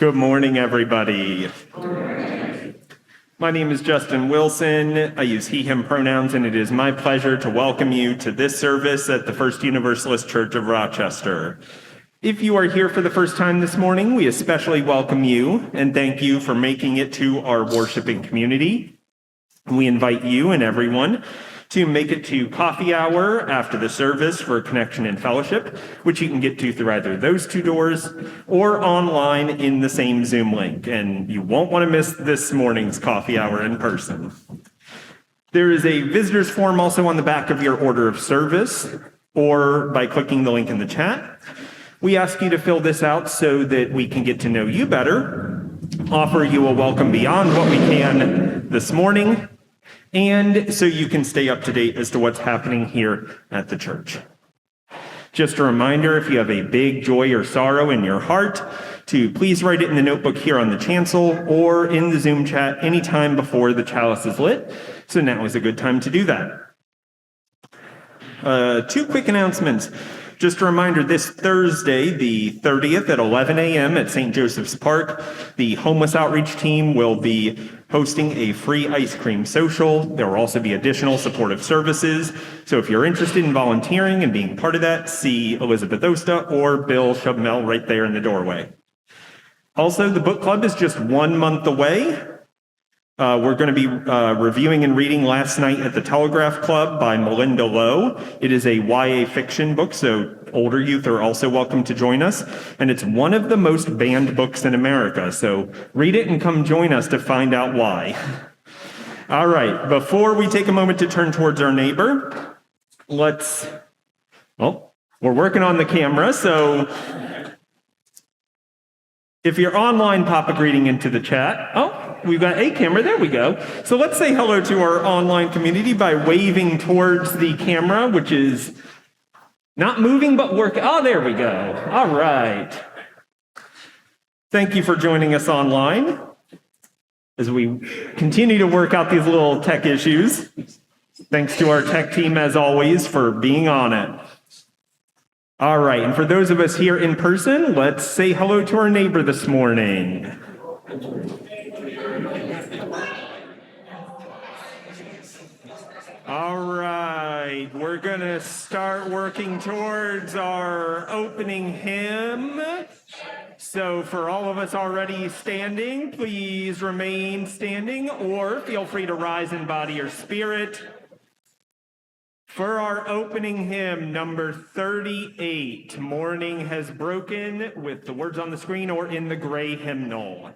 Good morning, everybody. My name is Justin Wilson. I use he, him pronouns, and it is my pleasure to welcome you to this service at the First Universalist Church of Rochester. If you are here for the first time this morning, we especially welcome you and thank you for making it to our worshiping community. We invite you and everyone to make it to coffee hour after the service for connection and fellowship, which you can get to through either those two doors or online in the same Zoom link. And you won't want to miss this morning's coffee hour in person. There is a visitor's form also on the back of your order of service or by clicking the link in the chat. We ask you to fill this out so that we can get to know you better, offer you a welcome beyond what we can this morning, and so you can stay up to date as to what's happening here at the church. Just a reminder, if you have a big joy or sorrow in your heart, to please write it in the notebook here on the chancel or in the Zoom chat anytime before the chalice is lit. So now is a good time to do that. Two quick announcements. Just a reminder, this Thursday, the 30th at 11 a.m. at St. Joseph's Park, the homeless outreach team will be hosting a free ice cream social. There will also be additional supportive services. So if you're interested in volunteering and being part of that, see Elizabeth Osta or Bill Shubmel right there in the doorway. Also, the book club is just 1 month away. We're going to be reviewing and reading Last Night at the Telegraph Club by Melinda Lowe. It is a YA fiction book, so older youth are also welcome to join us. And it's one of the most banned books in America, so read it and come join us to find out why. All right, before we take a moment to turn towards our neighbor, we're working on the camera, so if you're online, pop a greeting into the chat. We've got a camera, there we go. So let's say hello to our online community by waving towards the camera, which is not moving, but working. Oh, there we go. All right. Thank you for joining us online as we continue to work out these little tech issues. Thanks to our tech team, as always, for being on it. All right, and for those of us here in person, let's say hello to our neighbor this morning. All right, we're going to start working towards our opening hymn. So for all of us already standing, please remain standing or feel free to rise in body or spirit. For our opening hymn, number 38, Morning Has Broken, with the words on the screen or in the gray hymnal.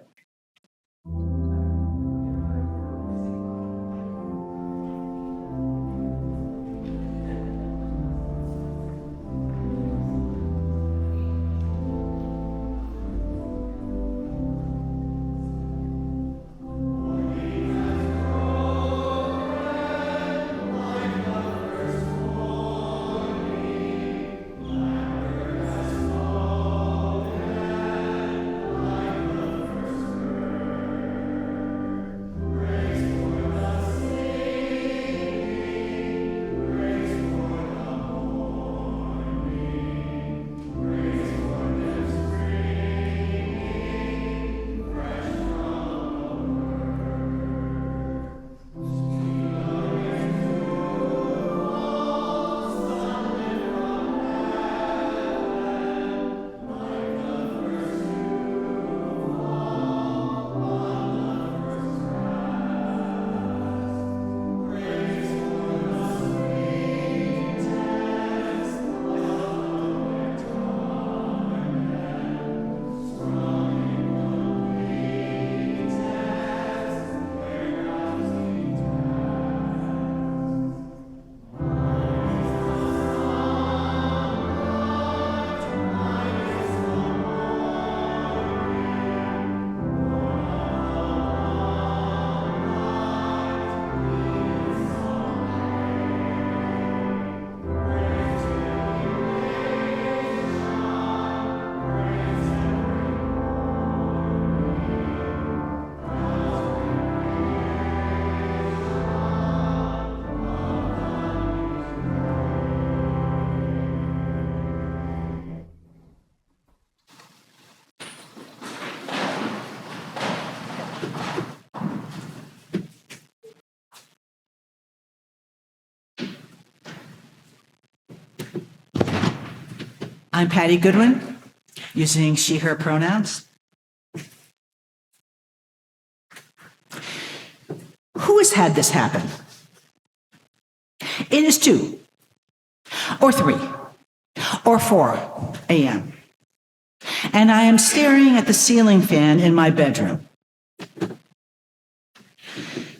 I'm Patty Goodwin, using she, her pronouns. Who has had this happen? It is 2 or 3 or 4 a.m. and I am staring at the ceiling fan in my bedroom.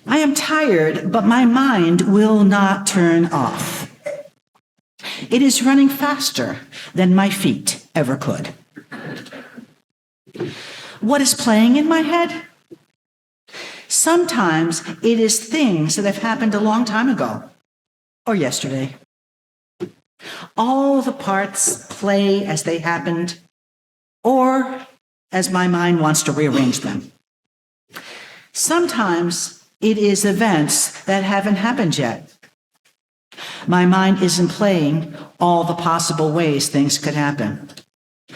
I am tired, but my mind will not turn off. It is running faster than my feet ever could. What is playing in my head? Sometimes it is things that have happened a long time ago or yesterday. All the parts play as they happened or as my mind wants to rearrange them. Sometimes it is events that haven't happened yet. My mind isn't playing all the possible ways things could happen.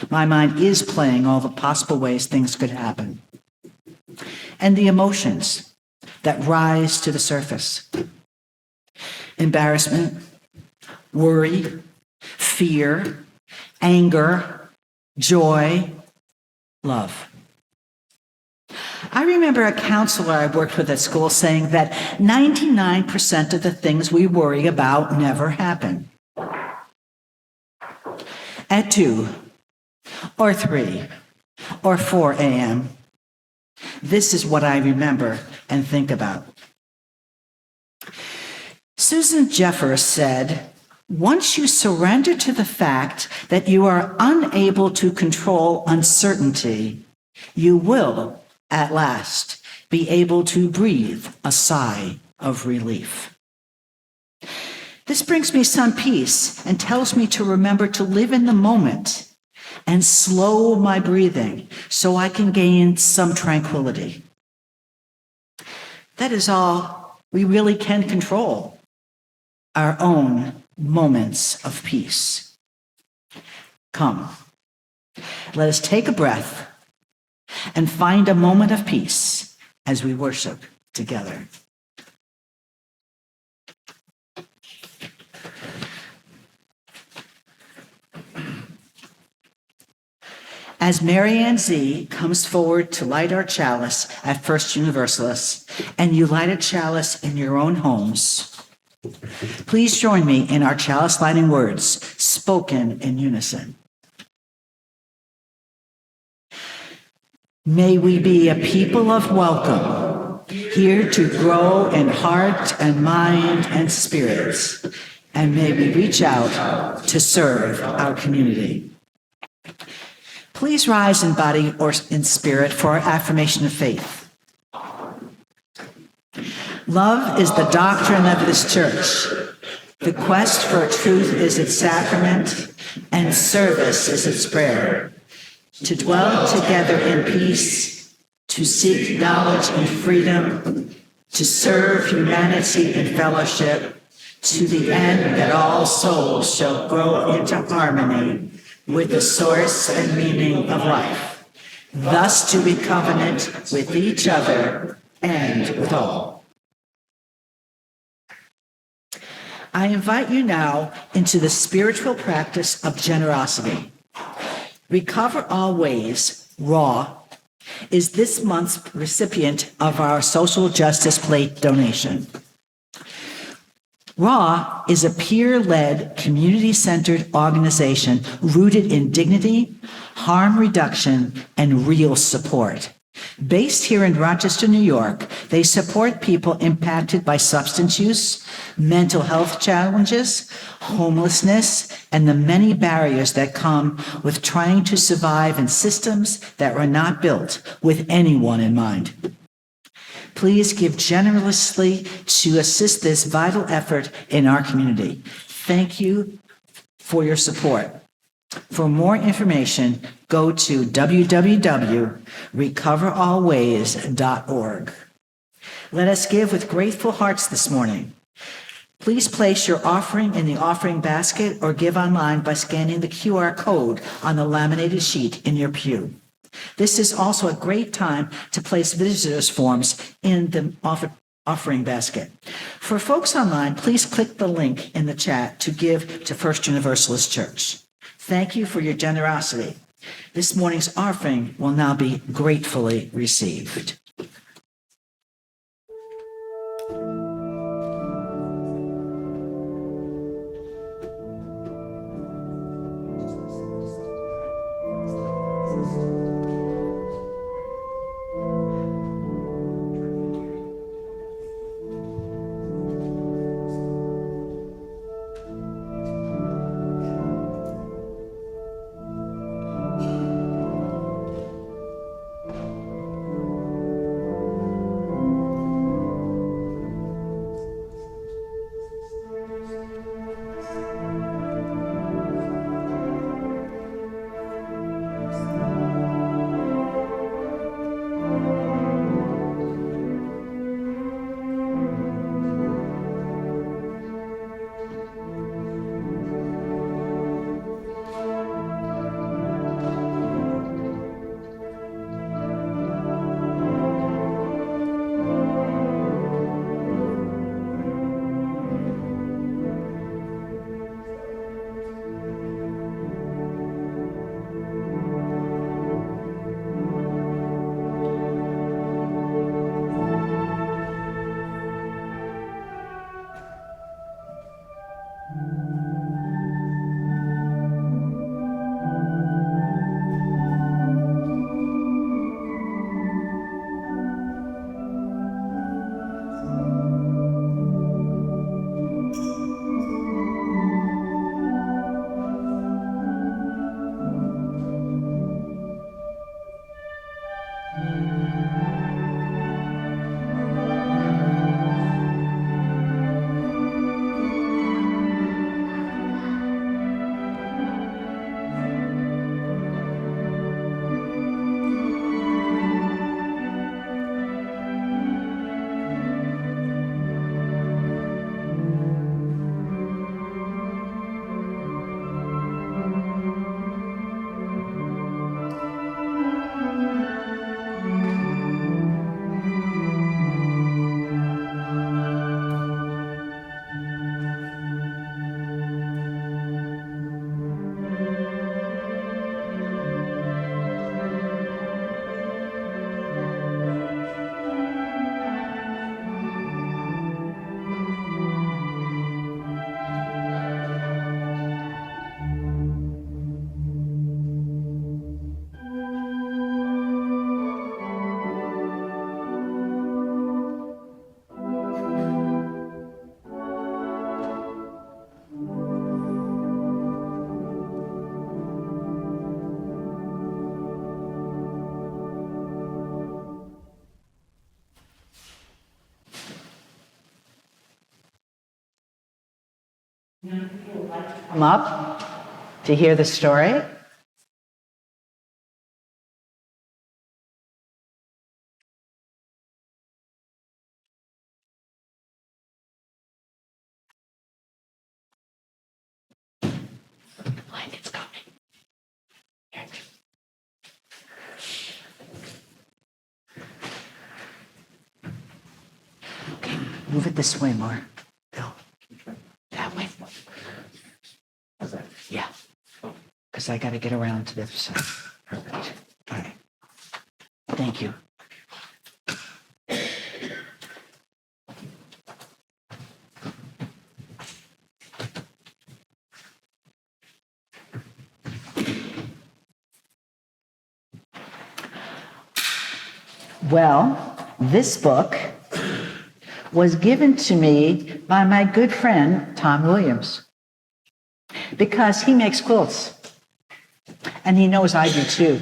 My mind is playing all the possible ways things could happen. And the emotions that rise to the surface. Embarrassment, worry, fear, anger, joy, love. I remember a counselor I worked with at school saying that 99% of the things we worry about never happen. At 2 or 3 or 4 a.m., this is what I remember and think about. Susan Jeffers said, "Once you surrender to the fact that you are unable to control uncertainty, you will, at last, be able to breathe a sigh of relief." This brings me some peace and tells me to remember to live in the moment and slow my breathing so I can gain some tranquility. That is all we really can control, our own moments of peace. Come, let us take a breath and find a moment of peace as we worship together. As Marianne Z. comes forward to light our chalice at First Universalist, and you light a chalice in your own homes, please join me in our chalice lighting words, spoken in unison. May we be a people of welcome, here to grow in heart and mind and spirits, and may we reach out to serve our community. Please rise in body or in spirit for our affirmation of faith. Love is the doctrine of this church. The quest for truth is its sacrament, and service is its prayer. To dwell together in peace, to seek knowledge and freedom, to serve humanity in fellowship, to the end that all souls shall grow into harmony with the source and meaning of life, thus to be covenant with each other and with all. I invite you now into the spiritual practice of generosity. Recover Always, RAW, is this month's recipient of our social justice plate donation. RAW is a peer-led, community-centered organization rooted in dignity, harm reduction, and real support. Based here in Rochester, New York, they support people impacted by substance use, mental health challenges, homelessness, and the many barriers that come with trying to survive in systems that were not built with anyone in mind. Please give generously to assist this vital effort in our community. Thank you for your support. For more information, go to www.recoveralways.org. Let us give with grateful hearts this morning. Please place your offering in the offering basket or give online by scanning the QR code on the laminated sheet in your pew. This is also a great time to place visitors' forms in the offering basket. For folks online, please click the link in the chat to give to First Universalist Church. Thank you for your generosity. This morning's offering will now be gratefully received. Come up to hear the story. It's coming. Here. Okay, move it this way more. Bill, that way. Yeah, because I got to get around to the other side. Perfect. All right. Thank you. Well, this book was given to me by my good friend, Tom Williams, because he makes quilts. And he knows I do too.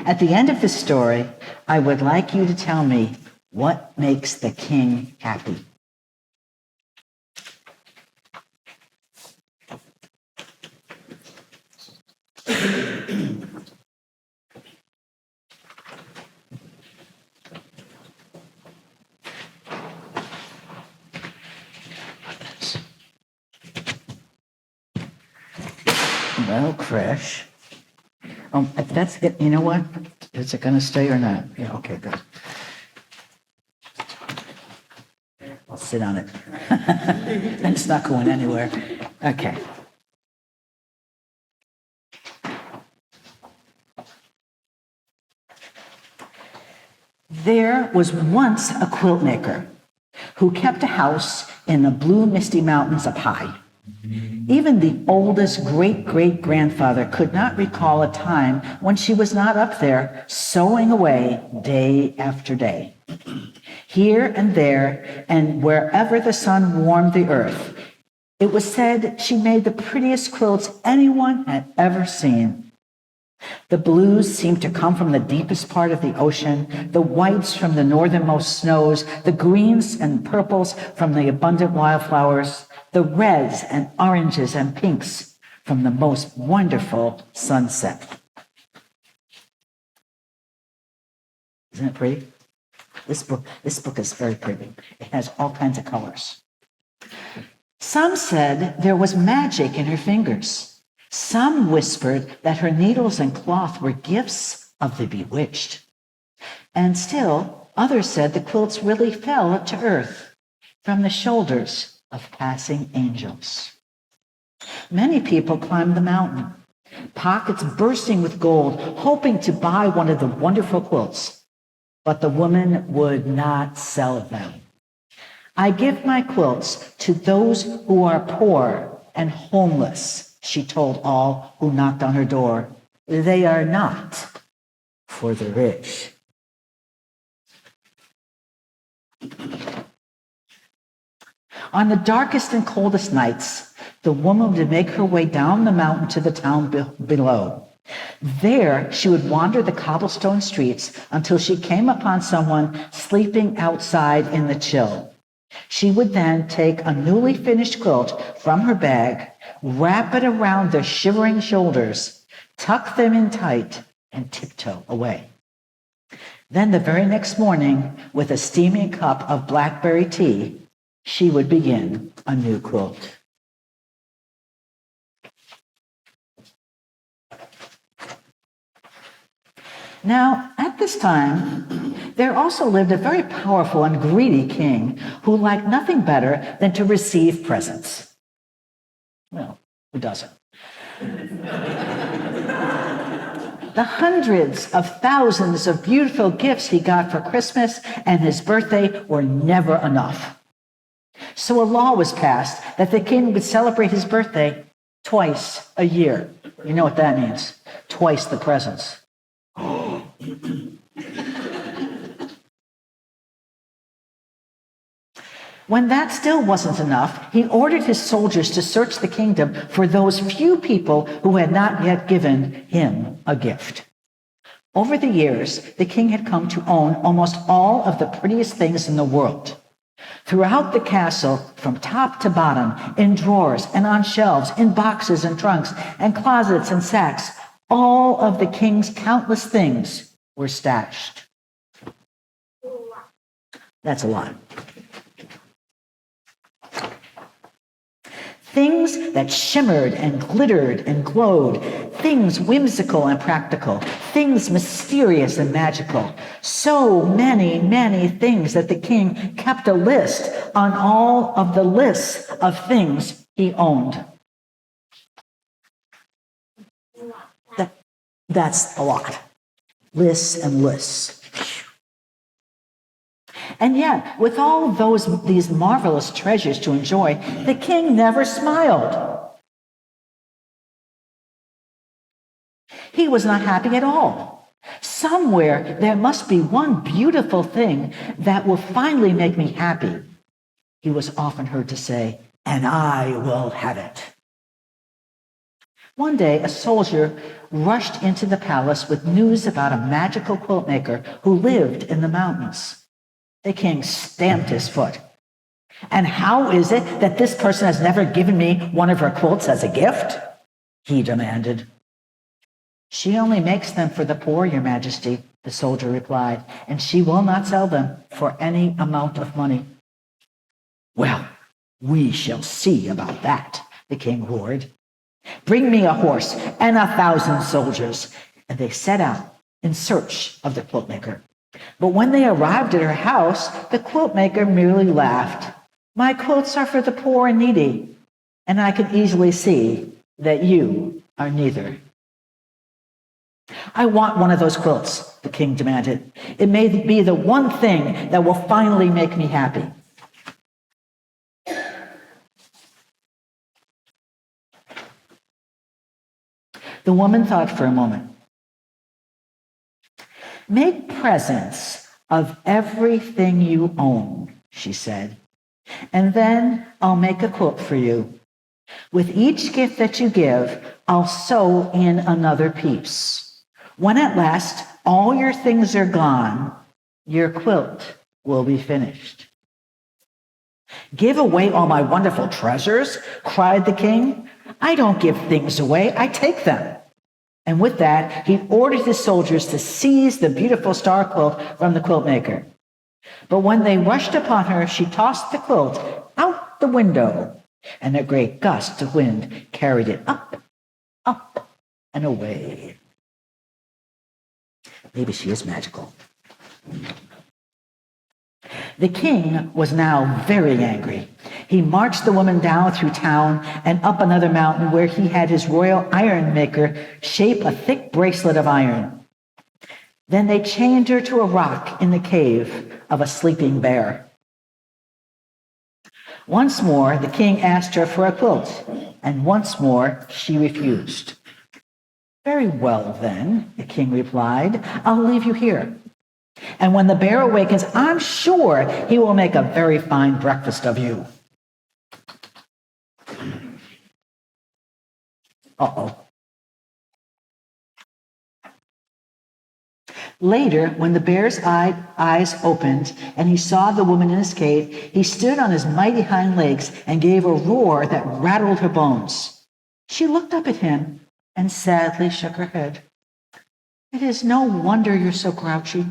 At the end of the story, I would like you to tell me what makes the king happy. Well, Krish. That's it. You know what? Is it going to stay or not? Yeah, okay, good. I'll sit on it. And it's not going anywhere. Okay. There was once a quilt maker who kept a house in the blue misty mountains up high. Even the oldest great-great-grandfather could not recall a time when she was not up there sewing away day after day. Here and there, and wherever the sun warmed the earth, it was said she made the prettiest quilts anyone had ever seen. The blues seemed to come from the deepest part of the ocean, the whites from the northernmost snows, the greens and purples from the abundant wildflowers, the reds and oranges and pinks from the most wonderful sunset. Isn't it pretty? This book is very pretty. It has all kinds of colors. Some said there was magic in her fingers. Some whispered that her needles and cloth were gifts of the bewitched. And still, others said the quilts really fell to earth from the shoulders of passing angels. Many people climbed the mountain, pockets bursting with gold, hoping to buy one of the wonderful quilts. But the woman would not sell them. I give my quilts to those who are poor and homeless, she told all who knocked on her door. They are not for the rich. On the darkest and coldest nights, the woman would make her way down the mountain to the town below. There, she would wander the cobblestone streets until she came upon someone sleeping outside in the chill. She would then take a newly finished quilt from her bag, wrap it around their shivering shoulders, tuck them in tight, and tiptoe away. Then the very next morning, with a steaming cup of blackberry tea, she would begin a new quilt. Now, at this time, there also lived a very powerful and greedy king who liked nothing better than to receive presents. Well, who doesn't? The hundreds of thousands of beautiful gifts he got for Christmas and his birthday were never enough. So a law was passed that the king would celebrate his birthday twice a year. You know what that means? Twice the presents. When that still wasn't enough, he ordered his soldiers to search the kingdom for those few people who had not yet given him a gift. Over the years, the king had come to own almost all of the prettiest things in the world. Throughout the castle, from top to bottom, in drawers and on shelves, in boxes and trunks, and closets and sacks, all of the king's countless things were stashed. That's a lot. Things that shimmered and glittered and glowed, things whimsical and practical, things mysterious and magical. So many, many things that the king kept a list on all of the lists of things he owned. That's a lot. Lists and lists. And yet, with all these marvelous treasures to enjoy, the king never smiled. He was not happy at all. Somewhere there must be one beautiful thing that will finally make me happy, he was often heard to say, and I will have it. One day, a soldier rushed into the palace with news about a magical quilt maker who lived in the mountains. The king stamped his foot. And how is it that this person has never given me one of her quilts as a gift? He demanded. She only makes them for the poor, Your Majesty, the soldier replied, and she will not sell them for any amount of money. Well, we shall see about that, the king roared. Bring me a horse and 1,000 soldiers. And they set out in search of the quilt maker. But when they arrived at her house, the quilt maker merely laughed. My quilts are for the poor and needy, and I can easily see that you are neither. I want one of those quilts, the king demanded. It may be the one thing that will finally make me happy. The woman thought for a moment. Make presents of everything you own, she said, and then I'll make a quilt for you. With each gift that you give, I'll sew in another piece. When at last all your things are gone, your quilt will be finished. Give away all my wonderful treasures, cried the king. I don't give things away, I take them. And with that, he ordered his soldiers to seize the beautiful star quilt from the quilt maker. But when they rushed upon her, she tossed the quilt out the window, and a great gust of wind carried it up, up, and away. Maybe she is magical. The king was now very angry. He marched the woman down through town and up another mountain where he had his royal iron maker shape a thick bracelet of iron. Then they chained her to a rock in the cave of a sleeping bear. Once more, the king asked her for a quilt, and once more she refused. Very well, then, the king replied, I'll leave you here. And when the bear awakens, I'm sure he will make a very fine breakfast of you. Uh-oh. Later, when the bear's eyes opened and he saw the woman in his cave, he stood on his mighty hind legs and gave a roar that rattled her bones. She looked up at him and sadly shook her head. It is no wonder you're so grouchy.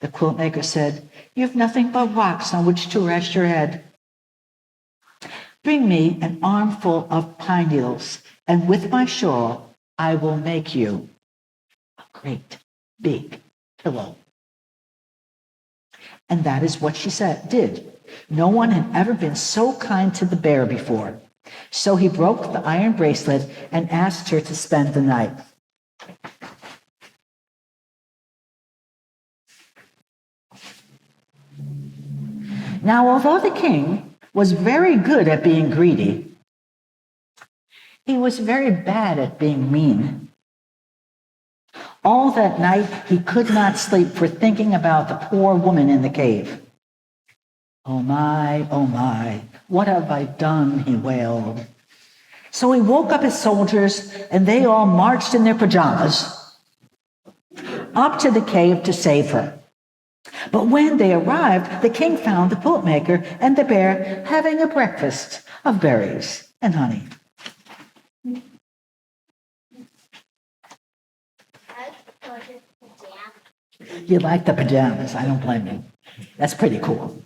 The quilt maker said, you've nothing but rocks on which to rest your head. Bring me an armful of pine needles, and with my shawl, I will make you a great big pillow. And that is what she did. No one had ever been so kind to the bear before. So he broke the iron bracelet and asked her to spend the night. Now, although the king was very good at being greedy, he was very bad at being mean. All that night, he could not sleep for thinking about the poor woman in the cave. Oh my, what have I done, he wailed. So he woke up his soldiers, and they all marched in their pajamas up to the cave to save her. But when they arrived, the king found the quilt maker and the bear having a breakfast of berries and honey. You like the pajamas, I don't blame you. That's pretty cool.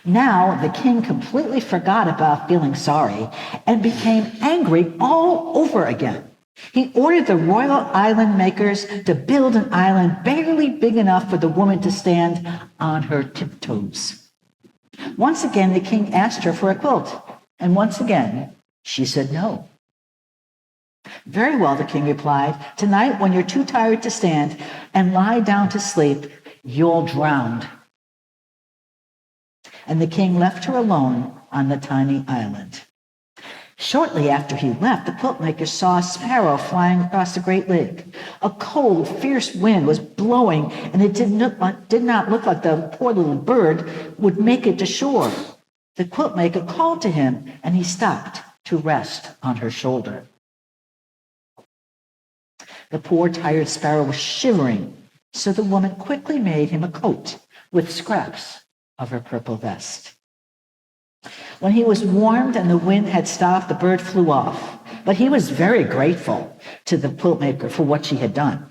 Now the king completely forgot about feeling sorry and became angry all over again. He ordered the royal island makers to build an island barely big enough for the woman to stand on her tiptoes. Once again, the king asked her for a quilt, and once again, she said no. Very well, the king replied. Tonight, when you're too tired to stand and lie down to sleep, you'll drown. And the king left her alone on the tiny island. Shortly after he left, the quilt maker saw a sparrow flying across the great lake. A cold, fierce wind was blowing, and it did not look like the poor little bird would make it to shore. The quilt maker called to him, and he stopped to rest on her shoulder. The poor, tired sparrow was shivering, so the woman quickly made him a coat with scraps of her purple vest. When he was warmed and the wind had stopped, the bird flew off. But he was very grateful to the quilt maker for what she had done.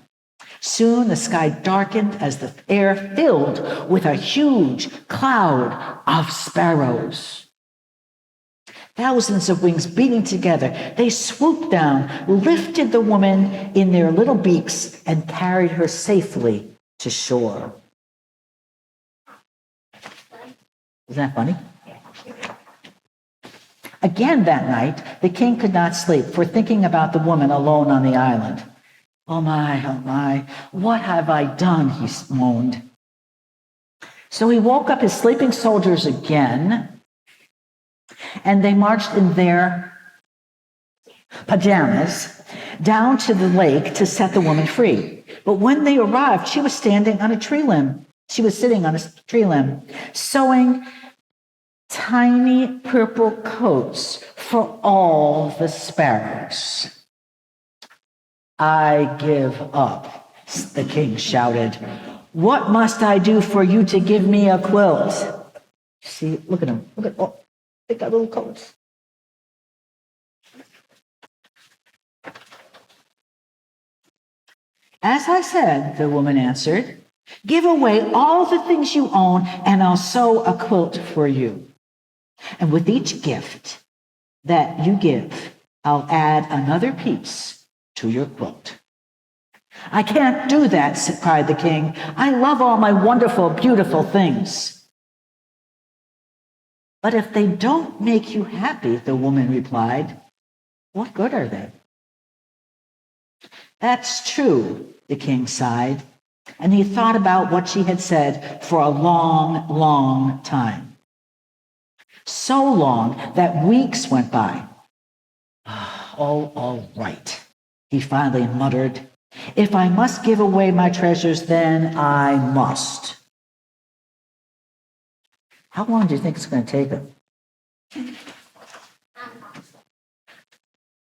Soon the sky darkened as the air filled with a huge cloud of sparrows. Thousands of wings beating together, they swooped down, lifted the woman in their little beaks, and carried her safely to shore. Isn't that funny? Again that night, the king could not sleep for thinking about the woman alone on the island. oh my, what have I done? He moaned. So he woke up his sleeping soldiers again, and they marched in their pajamas down to the lake to set the woman free. But when they arrived, she was standing on a tree limb. She was sitting on a tree limb, sewing tiny purple coats for all the sparrows. I give up, the king shouted. What must I do for you to give me a quilt? See, look at them. Look at, oh, they got little coats. As I said, the woman answered, give away all the things you own and I'll sew a quilt for you. And with each gift that you give, I'll add another piece to your quilt. I can't do that, cried the king. I love all my wonderful, beautiful things. But if they don't make you happy, the woman replied, what good are they? That's true, the king sighed, and he thought about what she had said for a long, long time. So long that weeks went by. Oh, all right, he finally muttered. If I must give away my treasures, then I must. How long do you think it's going to take him?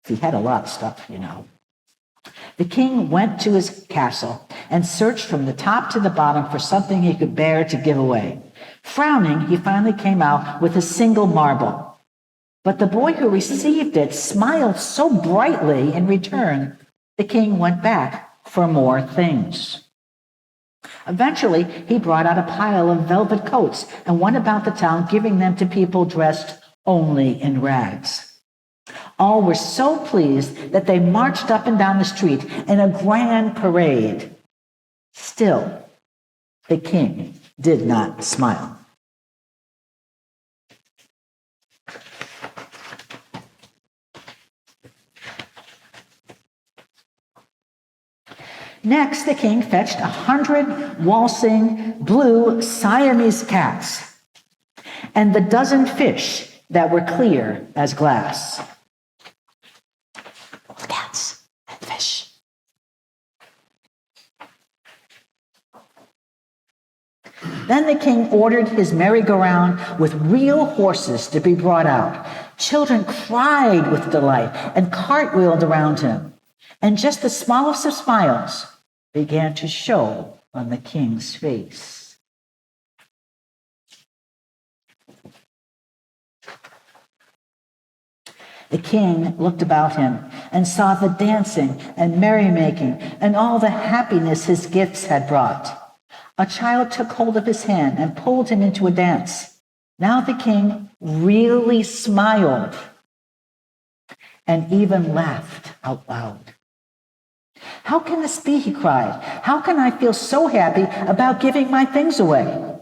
He had a lot of stuff, you know. The king went to his castle and searched from the top to the bottom for something he could bear to give away. Frowning, he finally came out with a single marble. But the boy who received it smiled so brightly in return, the king went back for more things. Eventually, he brought out a pile of velvet coats and went about the town giving them to people dressed only in rags. All were so pleased that they marched up and down the street in a grand parade. Still, the king did not smile. Next, the king fetched 100 waltzing blue Siamese cats and the dozen fish that were clear as glass. Cats and fish. Then the king ordered his merry-go-round with real horses to be brought out. Children cried with delight and cartwheeled around him. And just the smallest of smiles began to show on the king's face. The king looked about him and saw the dancing and merrymaking and all the happiness his gifts had brought. A child took hold of his hand and pulled him into a dance. Now the king really smiled and even laughed out loud. How can this be, he cried. How can I feel so happy about giving my things away?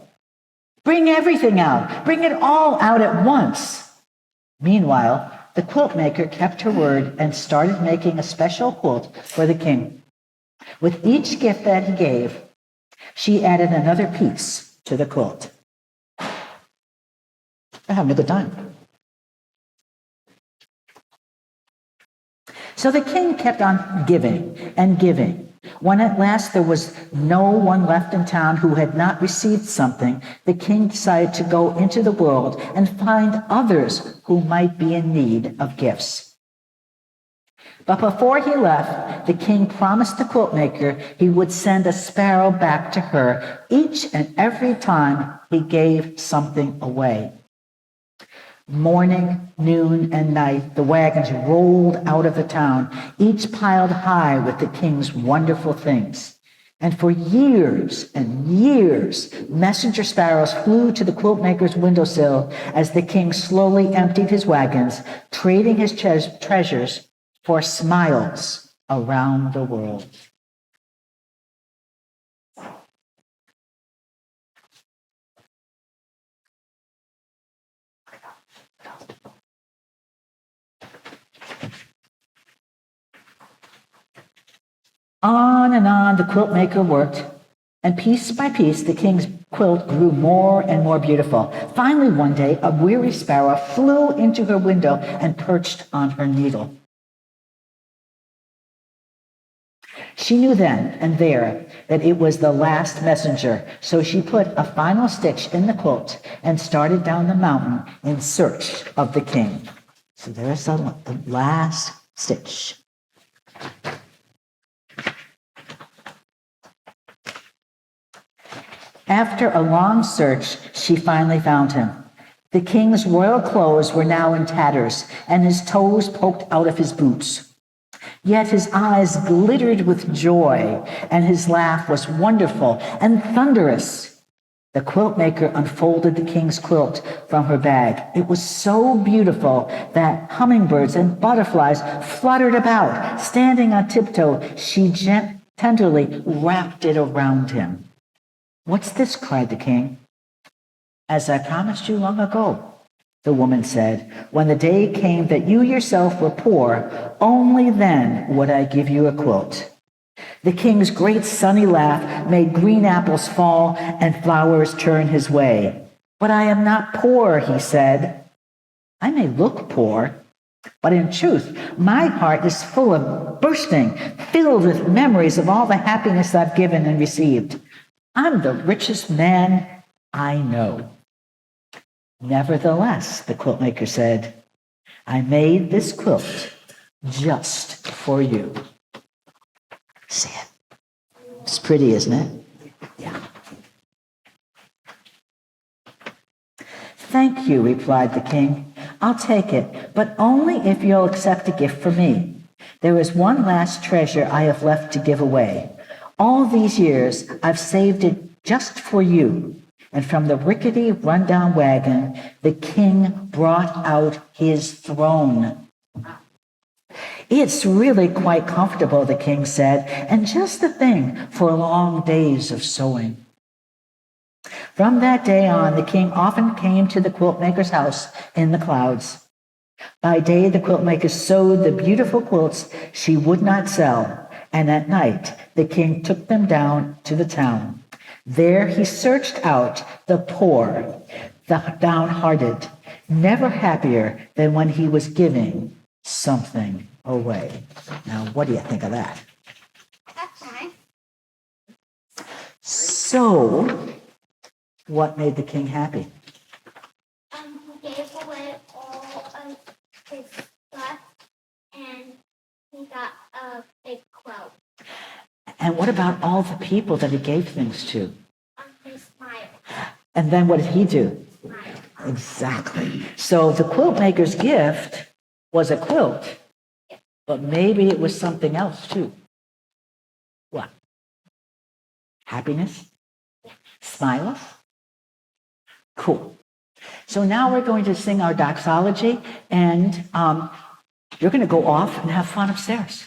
Bring everything out. Bring it all out at once. Meanwhile, the quilt maker kept her word and started making a special quilt for the king. With each gift that he gave, she added another piece to the quilt. They're having a good time. So the king kept on giving and giving. When at last there was no one left in town who had not received something, the king decided to go into the world and find others who might be in need of gifts. But before he left, the king promised the quilt maker he would send a sparrow back to her each and every time he gave something away. Morning, noon, and night, the wagons rolled out of the town, each piled high with the king's wonderful things. And for years and years, messenger sparrows flew to the quilt maker's windowsill as the king slowly emptied his wagons, trading his treasures for smiles around the world. On and on the quilt maker worked, and piece by piece the king's quilt grew more and more beautiful. Finally, one day, a weary sparrow flew into her window and perched on her needle. She knew then and there that it was the last messenger, so she put a final stitch in the quilt and started down the mountain in search of the king. So there's the last stitch. After a long search, she finally found him. The king's royal clothes were now in tatters, and his toes poked out of his boots. Yet his eyes glittered with joy, and his laugh was wonderful and thunderous. The quilt maker unfolded the king's quilt from her bag. It was so beautiful that hummingbirds and butterflies fluttered about. Standing on tiptoe, she tenderly wrapped it around him. "What's this?" cried the king. "As I promised you long ago," the woman said, "when the day came that you yourself were poor, only then would I give you a quilt." The king's great sunny laugh made green apples fall and flowers turn his way. "But I am not poor," he said. "I may look poor, but in truth, my heart is full of bursting, filled with memories of all the happiness I've given and received. I'm the richest man I know." "Nevertheless," the quilt maker said, "I made this quilt just for you." See it? It's pretty, isn't it? Yeah. "Thank you," replied the king. "I'll take it, but only if you'll accept a gift from me. There is one last treasure I have left to give away. All these years, I've saved it just for you." And from the rickety, rundown wagon, the king brought out his throne. "It's really quite comfortable," the king said, "and just the thing for long days of sewing." From that day on, the king often came to the quilt maker's house in the clouds. By day, the quilt maker sewed the beautiful quilts she would not sell, and at night, the king took them down to the town. There he searched out the poor, the downhearted, never happier than when he was giving something away. Now, what do you think of that? That's nice. So, what made the king happy? He gave away all of his stuff, and he got a big quilt. And what about all the people that he gave things to? He smiled. And then what did he do? Smiled. Exactly. So the quilt maker's gift was a quilt, but maybe it was something else too. What? Happiness? Smiles? Cool. So now we're going to sing our doxology, and you're going to go off and have fun upstairs.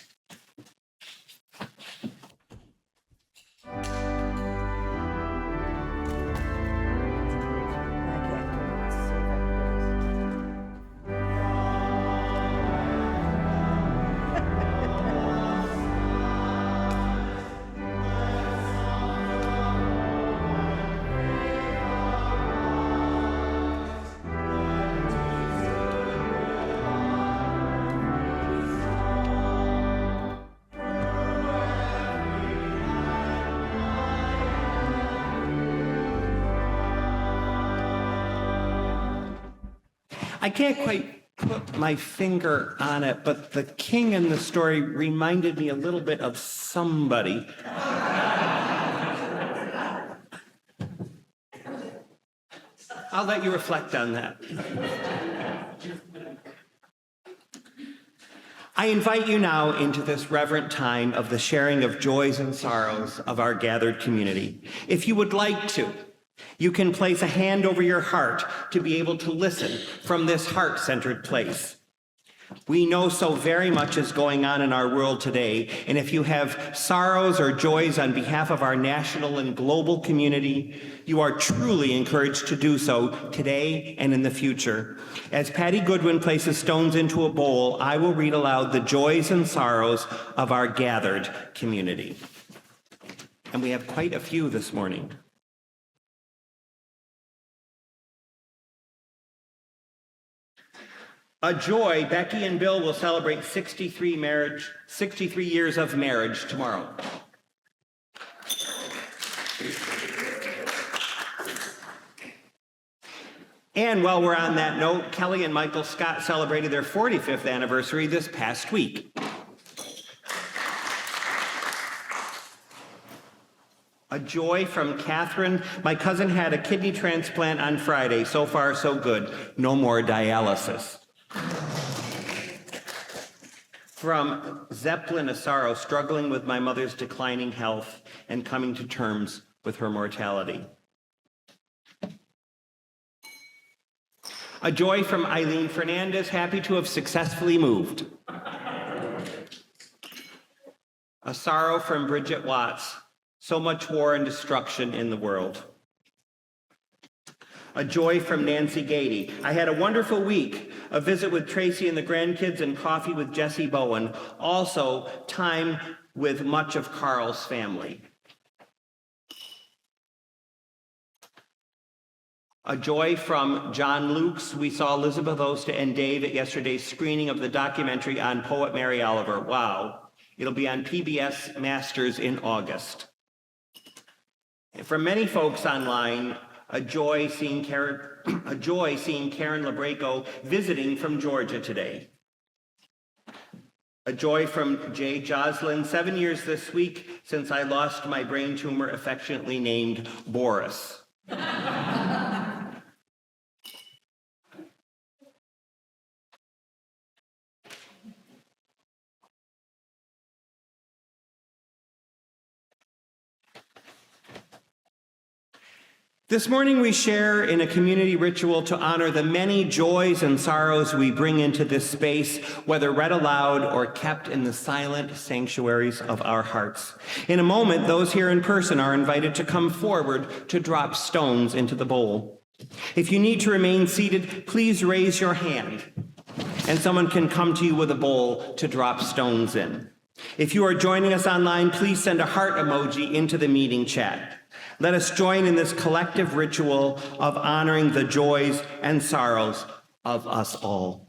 I can't quite put my finger on it, but the king in the story reminded me a little bit of somebody. I'll let you reflect on that. I invite you now into this reverent time of the sharing of joys and sorrows of our gathered community. If you would like to, you can place a hand over your heart to be able to listen from this heart-centered place. We know so very much is going on in our world today, and if you have sorrows or joys on behalf of our national and global community, you are truly encouraged to do so today and in the future. As Patty Goodwin places stones into a bowl, I will read aloud the joys and sorrows of our gathered community. And we have quite a few this morning. A joy, Becky and Bill will celebrate 63 years of marriage tomorrow. And while we're on that note, Kelly and Michael Scott celebrated their 45th anniversary this past week. A joy from Catherine. My cousin had a kidney transplant on Friday. So far, so good. No more dialysis. From Zeppelin Asaro, struggling with my mother's declining health and coming to terms with her mortality. A joy from Eileen Fernandez, happy to have successfully moved. A sorrow from Bridget Watts, so much war and destruction in the world. A joy from Nancy Gady. I had a wonderful week, a visit with Tracy and the grandkids and coffee with Jesse Bowen. Also, time with much of Carl's family. A joy from John Lukes. We saw Elizabeth Osta and Dave at yesterday's screening of the documentary on poet Mary Oliver. Wow. It'll be on PBS Masters in August. And for many folks online, a joy seeing Karen Labreco visiting from Georgia today. A joy from Jay Joslin, 7 years this week since I lost my brain tumor, affectionately named Boris. This morning we share in a community ritual to honor the many joys and sorrows we bring into this space, whether read aloud or kept in the silent sanctuaries of our hearts. In a moment, those here in person are invited to come forward to drop stones into the bowl. If you need to remain seated, please raise your hand, and someone can come to you with a bowl to drop stones in. If you are joining us online, please send a heart emoji into the meeting chat. Let us join in this collective ritual of honoring the joys and sorrows of us all.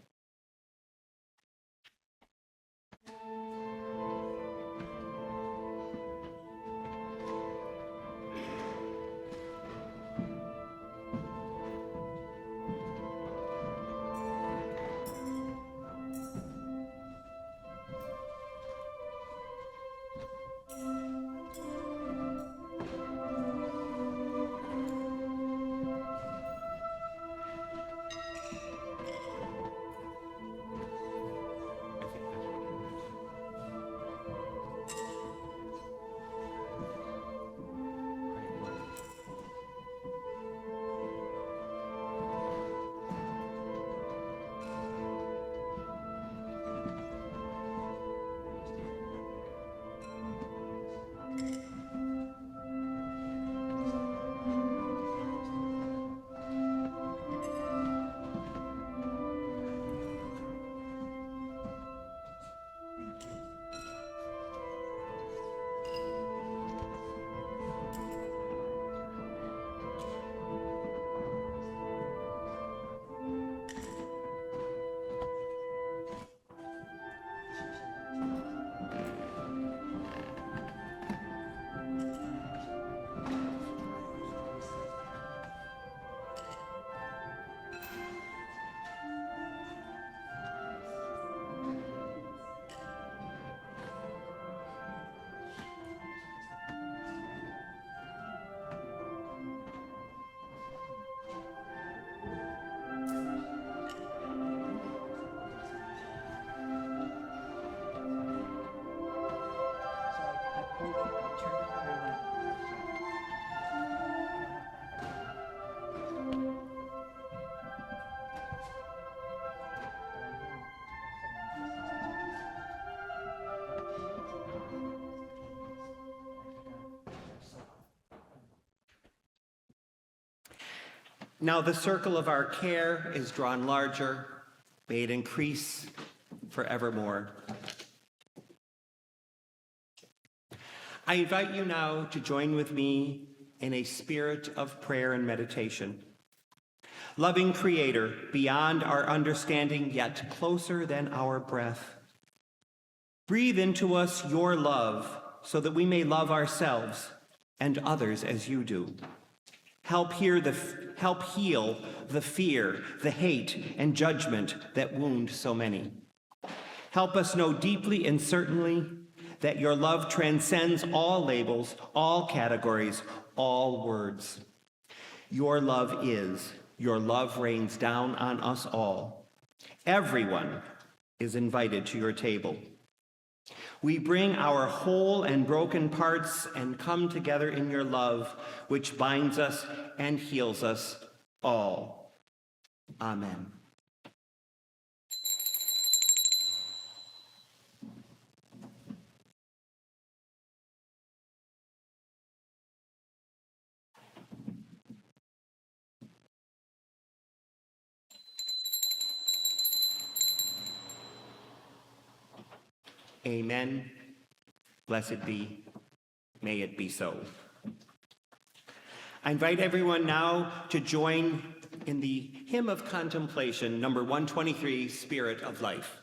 Now the circle of our care is drawn larger. May it increase forevermore. I invite you now to join with me in a spirit of prayer and meditation. Loving Creator, beyond our understanding, yet closer than our breath, breathe into us your love so that we may love ourselves and others as you do. Help heal the fear, the hate, and judgment that wound so many. Help us know deeply and certainly that your love transcends all labels, all categories, all words. Your love rains down on us all. Everyone is invited to your table. We bring our whole and broken parts and come together in your love, which binds us and heals us all. Amen. Amen. Blessed be. May it be so. I invite everyone now to join in the hymn of contemplation, number 123, Spirit of Life.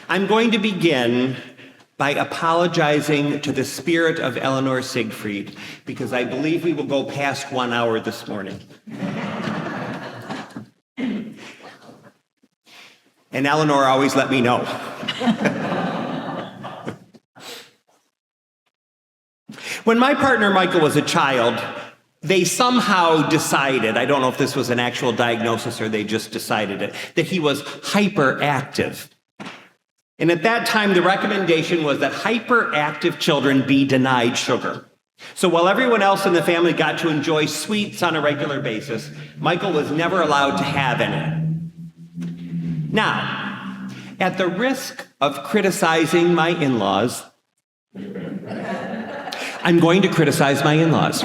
I'm going to begin by apologizing to the spirit of Eleanor Siegfried, because I believe we will go past 1 hour this morning. And Eleanor always let me know. When my partner Michael was a child, they somehow decided, I don't know if this was an actual diagnosis or they just decided it, that he was hyperactive. And at that time, the recommendation was that hyperactive children be denied sugar. So while everyone else in the family got to enjoy sweets on a regular basis, Michael was never allowed to have any. Now, at the risk of criticizing my in-laws, I'm going to criticize my in-laws.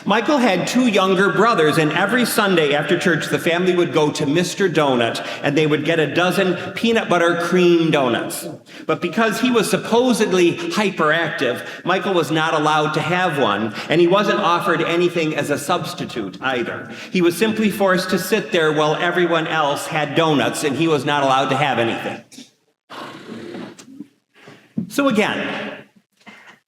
Michael had 2 younger brothers, and every Sunday after church, the family would go to Mr. Donut, and they would get a dozen peanut butter cream donuts. But because he was supposedly hyperactive, Michael was not allowed to have one, and he wasn't offered anything as a substitute either. He was simply forced to sit there while everyone else had donuts, and he was not allowed to have anything. So again,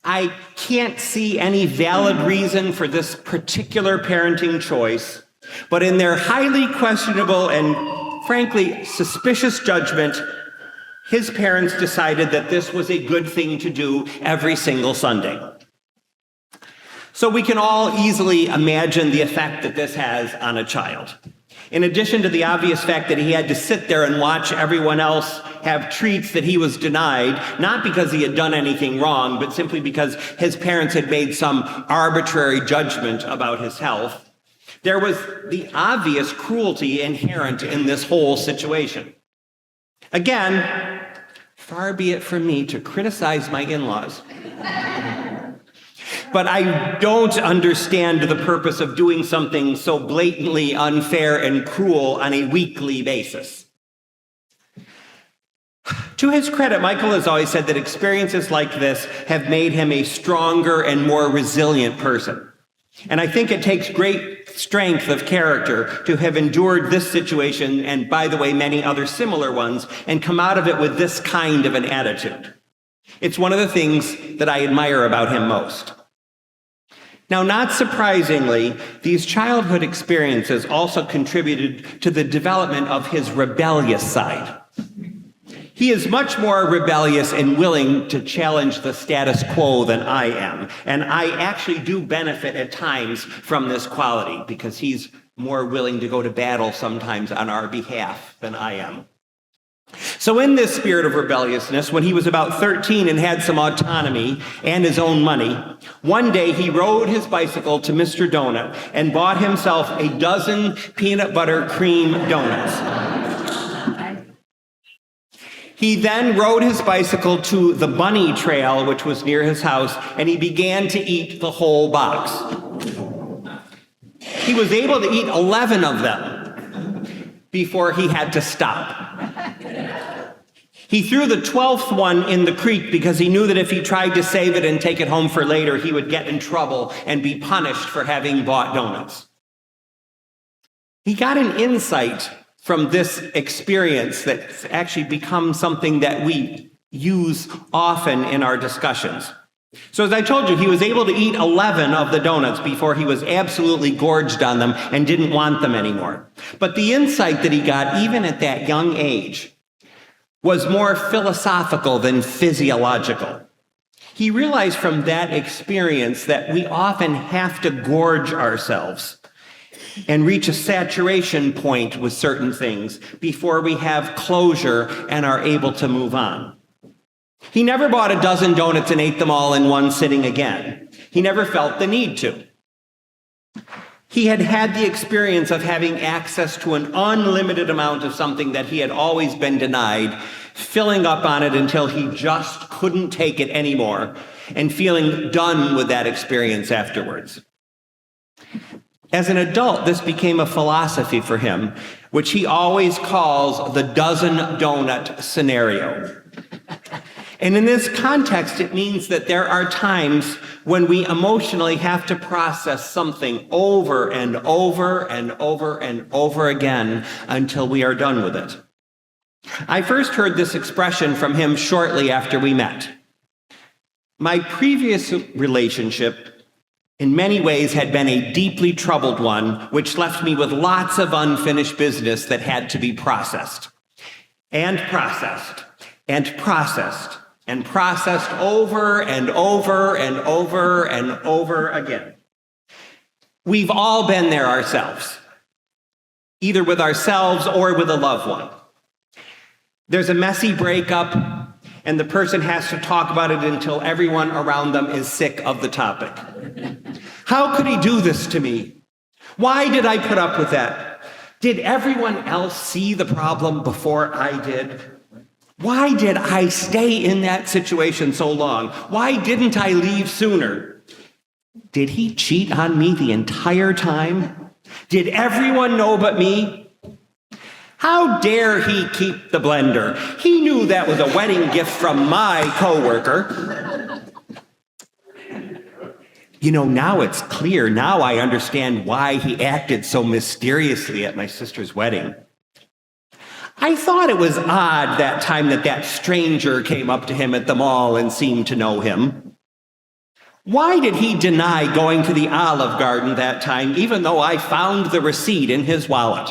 I can't see any valid reason for this particular parenting choice, but in their highly questionable and frankly suspicious judgment, his parents decided that this was a good thing to do every single Sunday. So we can all easily imagine the effect that this has on a child. In addition to the obvious fact that he had to sit there and watch everyone else have treats that he was denied, not because he had done anything wrong, but simply because his parents had made some arbitrary judgment about his health, there was the obvious cruelty inherent in this whole situation. Again, far be it from me to criticize my in-laws. But I don't understand the purpose of doing something so blatantly unfair and cruel on a weekly basis. To his credit, Michael has always said that experiences like this have made him a stronger and more resilient person. And I think it takes great strength of character to have endured this situation, and by the way, many other similar ones, and come out of it with this kind of an attitude. It's one of the things that I admire about him most. Now, not surprisingly, these childhood experiences also contributed to the development of his rebellious side. He is much more rebellious and willing to challenge the status quo than I am. And I actually do benefit at times from this quality because he's more willing to go to battle sometimes on our behalf than I am. So in this spirit of rebelliousness, when he was about 13 and had some autonomy and his own money, one day he rode his bicycle to Mr. Donut and bought himself a dozen peanut butter cream donuts. He then rode his bicycle to the bunny trail, which was near his house, and he began to eat the whole box. He was able to eat 11 of them before he had to stop. He threw the 12th one in the creek because he knew that if he tried to save it and take it home for later, he would get in trouble and be punished for having bought donuts. He got an insight from this experience that's actually become something that we use often in our discussions. So as I told you, he was able to eat 11 of the donuts before he was absolutely gorged on them and didn't want them anymore. But the insight that he got, even at that young age, was more philosophical than physiological. He realized from that experience that we often have to gorge ourselves and reach a saturation point with certain things before we have closure and are able to move on. He never bought a dozen donuts and ate them all in one sitting again. He never felt the need to. He had had the experience of having access to an unlimited amount of something that he had always been denied, filling up on it until he just couldn't take it anymore, and feeling done with that experience afterwards. As an adult, this became a philosophy for him, which he always calls the dozen donut scenario. And in this context, it means that there are times when we emotionally have to process something over and over and over and over again until we are done with it. I first heard this expression from him shortly after we met. My previous relationship in many ways had been a deeply troubled one, which left me with lots of unfinished business that had to be processed. And processed. And processed. And processed over and over and over and over again. We've all been there ourselves, either with ourselves or with a loved one. There's a messy breakup, and the person has to talk about it until everyone around them is sick of the topic. How could he do this to me? Why did I put up with that? Did everyone else see the problem before I did? Why did I stay in that situation so long? Why didn't I leave sooner? Did he cheat on me the entire time? Did everyone know but me? How dare he keep the blender? He knew that was a wedding gift from my coworker. You know, now it's clear. Now I understand why he acted so mysteriously at my sister's wedding. I thought it was odd that time that stranger came up to him at the mall and seemed to know him. Why did he deny going to the Olive Garden that time, even though I found the receipt in his wallet?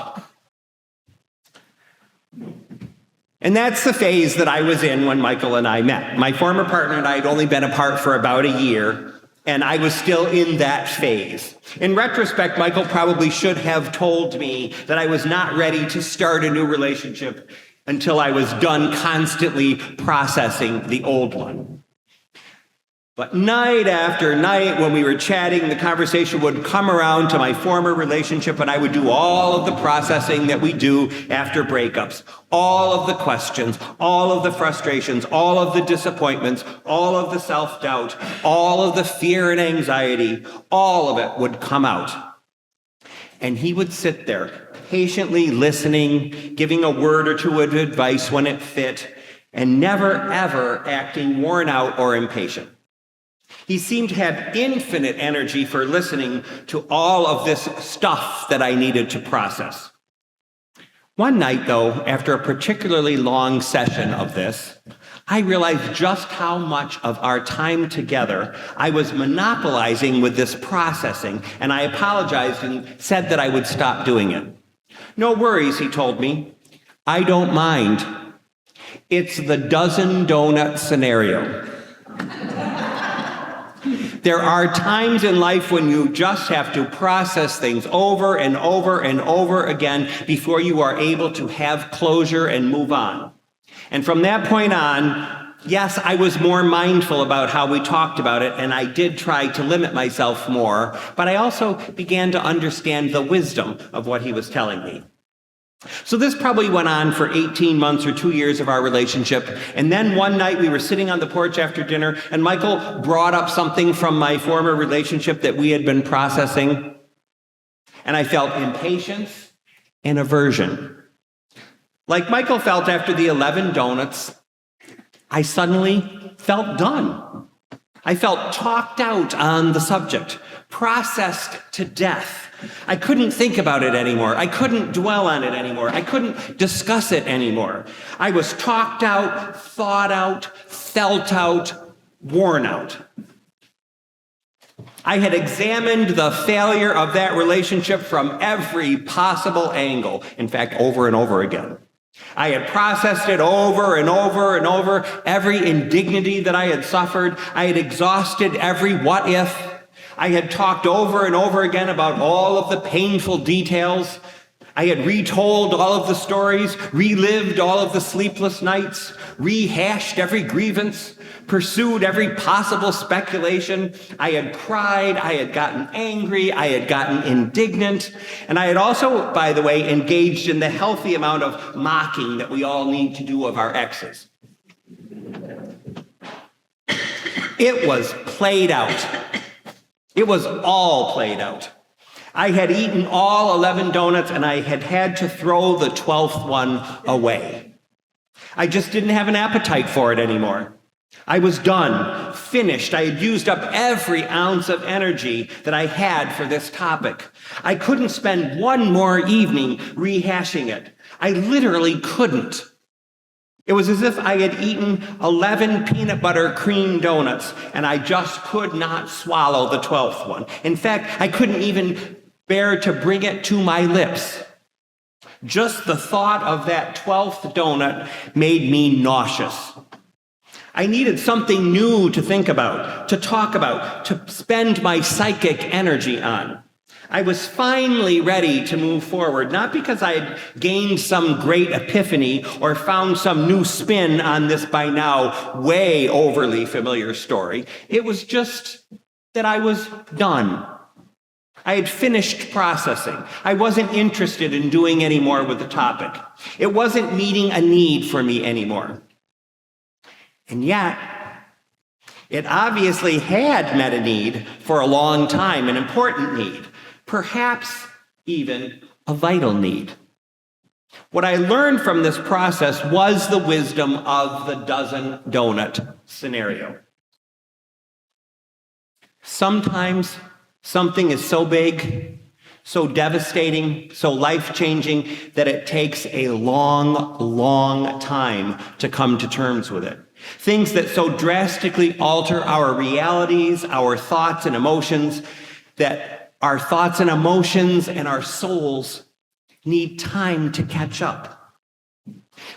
And that's the phase that I was in when Michael and I met. My former partner and I had only been apart for about a year, And I was still in that phase. In retrospect, Michael probably should have told me that I was not ready to start a new relationship until I was done constantly processing the old one. But night after night, when we were chatting, the conversation would come around to my former relationship, and I would do all of the processing that we do after breakups. All of the questions, all of the frustrations, all of the disappointments, all of the self-doubt, all of the fear and anxiety, all of it would come out. And he would sit there, patiently listening, giving a word or two of advice when it fit, and never, ever acting worn out or impatient. He seemed to have infinite energy for listening to all of this stuff that I needed to process. One night, though, after a particularly long session of this, I realized just how much of our time together I was monopolizing with this processing, and I apologized and said that I would stop doing it. No worries, he told me. I don't mind. It's the dozen donut scenario. There are times in life when you just have to process things over and over and over again before you are able to have closure and move on. And from that point on, yes, I was more mindful about how we talked about it, and I did try to limit myself more, but I also began to understand the wisdom of what he was telling me. So this probably went on for 18 months or 2 years of our relationship. And then one night we were sitting on the porch after dinner, and Michael brought up something from my former relationship that we had been processing. And I felt impatience and aversion. Like Michael felt after the 11 donuts, I suddenly felt done. I felt talked out on the subject, processed to death. I couldn't think about it anymore. I couldn't dwell on it anymore. I couldn't discuss it anymore. I was talked out, thought out, felt out, worn out. I had examined the failure of that relationship from every possible angle, in fact, over and over again. I had processed it over and over and over, every indignity that I had suffered. I had exhausted every what if. I had talked over and over again about all of the painful details. I had retold all of the stories, relived all of the sleepless nights, rehashed every grievance, pursued every possible speculation. I had cried, I had gotten angry, I had gotten indignant, and I had also, by the way, engaged in the healthy amount of mocking that we all need to do of our exes. It was played out. It was all played out. I had eaten all 11 donuts, and I had had to throw the 12th one away. I just didn't have an appetite for it anymore. I was done, finished. I had used up every ounce of energy that I had for this topic. I couldn't spend one more evening rehashing it. I literally couldn't. It was as if I had eaten 11 peanut butter cream donuts, and I just could not swallow the 12th one. In fact, I couldn't even bear to bring it to my lips. Just the thought of that 12th donut made me nauseous. I needed something new to think about, to talk about, to spend my psychic energy on. I was finally ready to move forward, not because I had gained some great epiphany or found some new spin on this by now way overly familiar story. It was just that I was done. I had finished processing. I wasn't interested in doing any more with the topic. It wasn't meeting a need for me anymore. And yet, it obviously had met a need for a long time, an important need. Perhaps even a vital need. What I learned from this process was the wisdom of the dozen donut scenario. Sometimes something is so big, so devastating, so life-changing that it takes a long, long time to come to terms with it. Things that so drastically alter our realities, our thoughts and emotions, that our thoughts and emotions and our souls need time to catch up.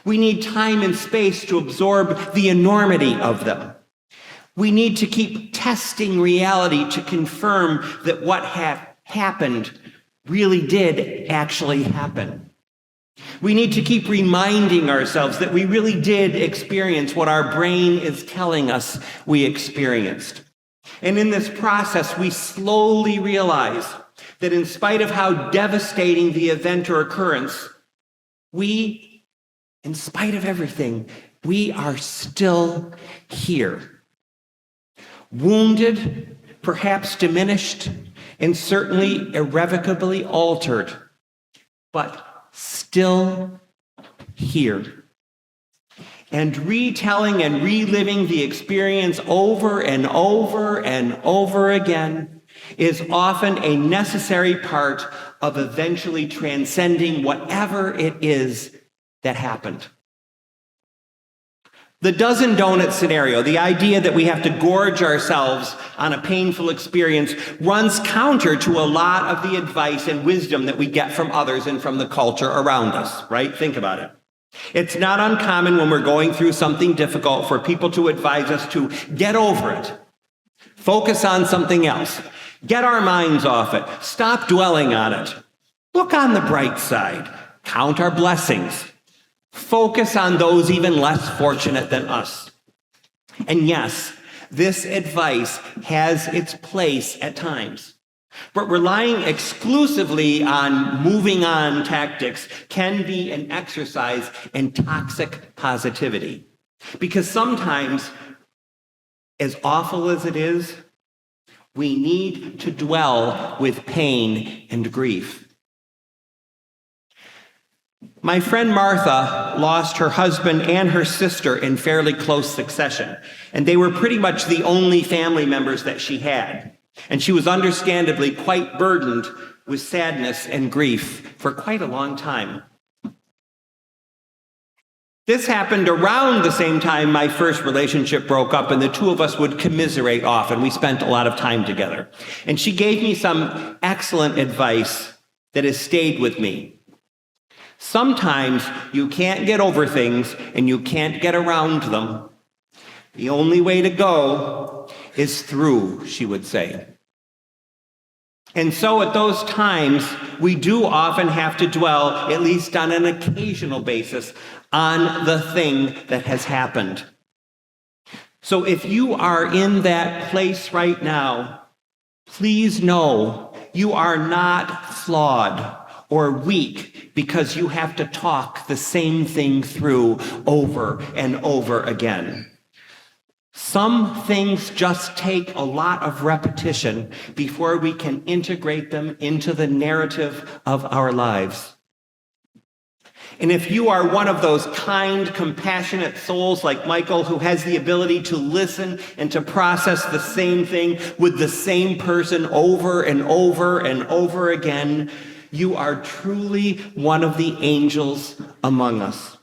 We need time and space to absorb the enormity of them. We need to keep testing reality to confirm that what happened really did actually happen. We need to keep reminding ourselves that we really did experience what our brain is telling us we experienced. And in this process, we slowly realize that in spite of how devastating the event or occurrence, in spite of everything, we are still here. Wounded, perhaps diminished, and certainly irrevocably altered, but still here. And retelling and reliving the experience over and over and over again is often a necessary part of eventually transcending whatever it is that happened. The dozen donut scenario, the idea that we have to gorge ourselves on a painful experience, runs counter to a lot of the advice and wisdom that we get from others and from the culture around us, right? Think about it. It's not uncommon when we're going through something difficult for people to advise us to get over it, focus on something else, get our minds off it, stop dwelling on it, look on the bright side, count our blessings, focus on those even less fortunate than us. And yes, this advice has its place at times. But relying exclusively on moving on tactics can be an exercise in toxic positivity. Because sometimes, as awful as it is, we need to dwell with pain and grief. My friend Martha lost her husband and her sister in fairly close succession, and they were pretty much the only family members that she had. And she was understandably quite burdened with sadness and grief for quite a long time. This happened around the same time my first relationship broke up, and the two of us would commiserate often. We spent a lot of time together. And she gave me some excellent advice that has stayed with me. Sometimes you can't get over things and you can't get around them. The only way to go is through, she would say. And so at those times, we do often have to dwell, at least on an occasional basis, on the thing that has happened. So if you are in that place right now, please know you are not flawed or weak because you have to talk the same thing through over and over again. Some things just take a lot of repetition before we can integrate them into the narrative of our lives. And if you are one of those kind, compassionate souls like Michael, who has the ability to listen and to process the same thing with the same person over and over and over again, you are truly one of the angels among us.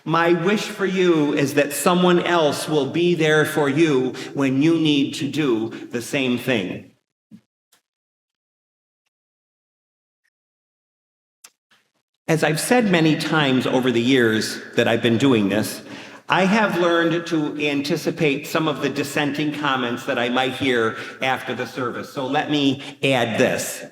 My wish for you is that someone else will be there for you when you need to do the same thing. As I've said many times over the years that I've been doing this, I have learned to anticipate some of the dissenting comments that I might hear after the service. So let me add this.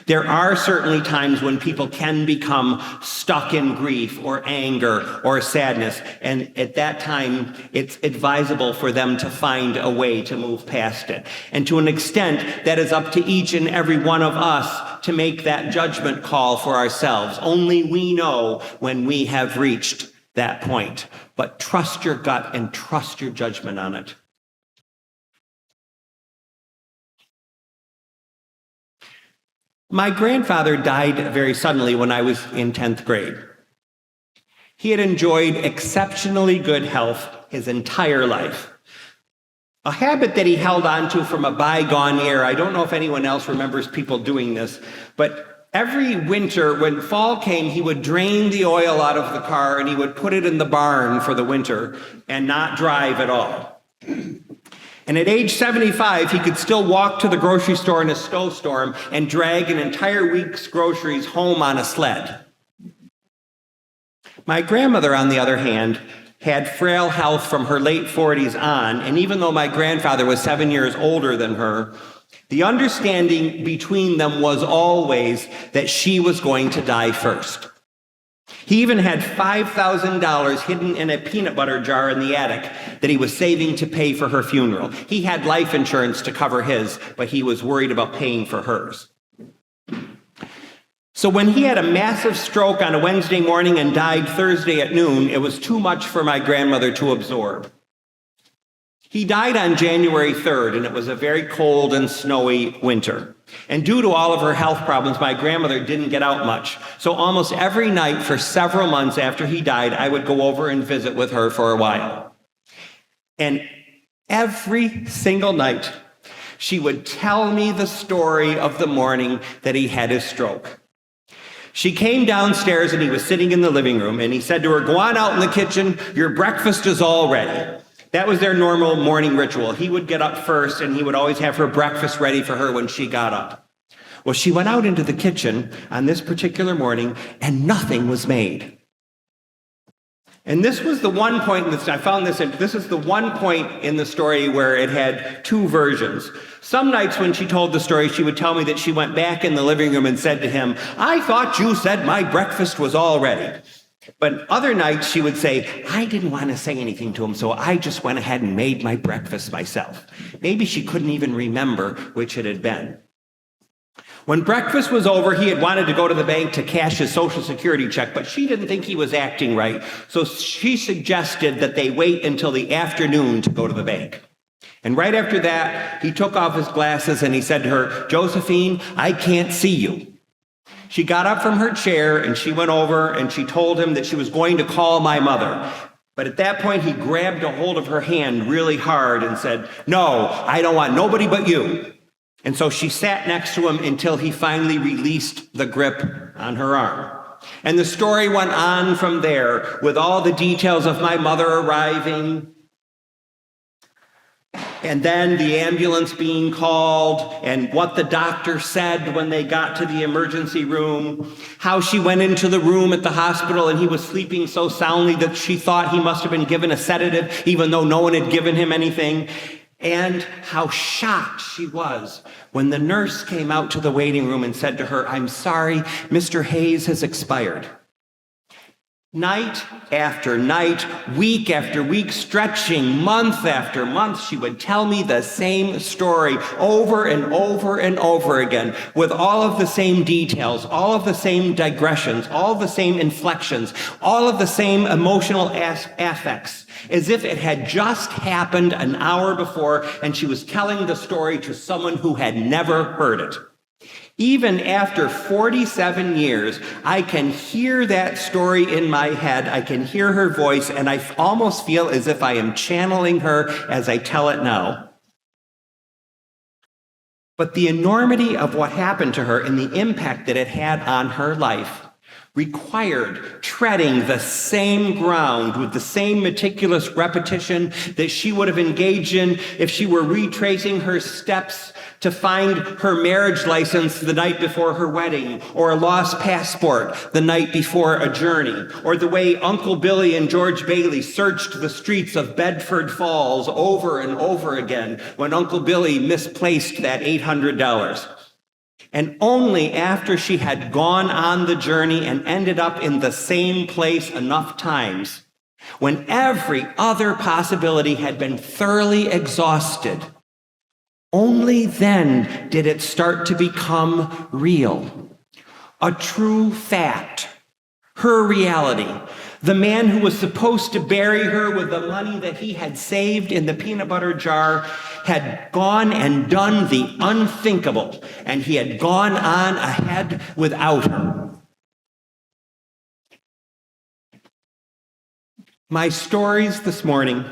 There are certainly times when people can become stuck in grief or anger or sadness, and at that time, it's advisable for them to find a way to move past it. And to an extent, that is up to each and every one of us to make that judgment call for ourselves. Only we know when we have reached that point. But trust your gut and trust your judgment on it. My grandfather died very suddenly when I was in 10th grade. He had enjoyed exceptionally good health his entire life. A habit that he held on to from a bygone era. I don't know if anyone else remembers people doing this, but every winter when fall came, he would drain the oil out of the car and he would put it in the barn for the winter and not drive at all. And at age 75, he could still walk to the grocery store in a snowstorm and drag an entire week's groceries home on a sled. My grandmother, on the other hand, had frail health from her late 40s on, and even though my grandfather was 7 years older than her, the understanding between them was always that she was going to die first. He even had $5,000 hidden in a peanut butter jar in the attic that he was saving to pay for her funeral. He had life insurance to cover his, but he was worried about paying for hers. So when he had a massive stroke on a Wednesday morning and died Thursday at noon, it was too much for my grandmother to absorb. He died on January 3rd, and it was a very cold and snowy winter. And due to all of her health problems, my grandmother didn't get out much. So almost every night for several months after he died, I would go over and visit with her for a while. And every single night, she would tell me the story of the morning that he had his stroke. She came downstairs and he was sitting in the living room, and he said to her, "Go on out in the kitchen, your breakfast is all ready." That was their normal morning ritual. He would get up first, and he would always have her breakfast ready for her when she got up. Well, she went out into the kitchen on this particular morning, and nothing was made. And this was the one point, I found this is the one point in the story where it had two versions. Some nights when she told the story, she would tell me that she went back in the living room and said to him, "I thought you said my breakfast was all ready." But other nights she would say, "I didn't want to say anything to him, so I just went ahead and made my breakfast myself." Maybe she couldn't even remember which it had been. When breakfast was over, he had wanted to go to the bank to cash his Social Security check, but she didn't think he was acting right, so she suggested that they wait until the afternoon to go to the bank. And right after that, he took off his glasses and he said to her, "Josephine, I can't see you." She got up from her chair and she went over and she told him that she was going to call my mother. But at that point, he grabbed a hold of her hand really hard and said, "No, I don't want nobody but you." And so she sat next to him until he finally released the grip on her arm. And the story went on from there with all the details of my mother arriving, and then the ambulance being called, and what the doctor said when they got to the emergency room, how she went into the room at the hospital and he was sleeping so soundly that she thought he must have been given a sedative, even though no one had given him anything, and how shocked she was when the nurse came out to the waiting room and said to her, "I'm sorry, Mr. Hayes has expired." Night after night, week after week, stretching month after month, she would tell me the same story over and over and over again, with all of the same details, all of the same digressions, all of the same inflections, all of the same emotional affects, as if it had just happened an hour before and she was telling the story to someone who had never heard it. Even after 47 years, I can hear that story in my head. I can hear her voice, and I almost feel as if I am channeling her as I tell it now. But the enormity of what happened to her and the impact that it had on her life required treading the same ground with the same meticulous repetition that she would have engaged in if she were retracing her steps to find her marriage license the night before her wedding, or a lost passport the night before a journey, or the way Uncle Billy and George Bailey searched the streets of Bedford Falls over and over again when Uncle Billy misplaced that $800. And only after she had gone on the journey and ended up in the same place enough times, when every other possibility had been thoroughly exhausted, only then did it start to become real, a true fact, her reality. The man who was supposed to bury her with the money that he had saved in the peanut butter jar had gone and done the unthinkable, and he had gone on ahead without her. My stories this morning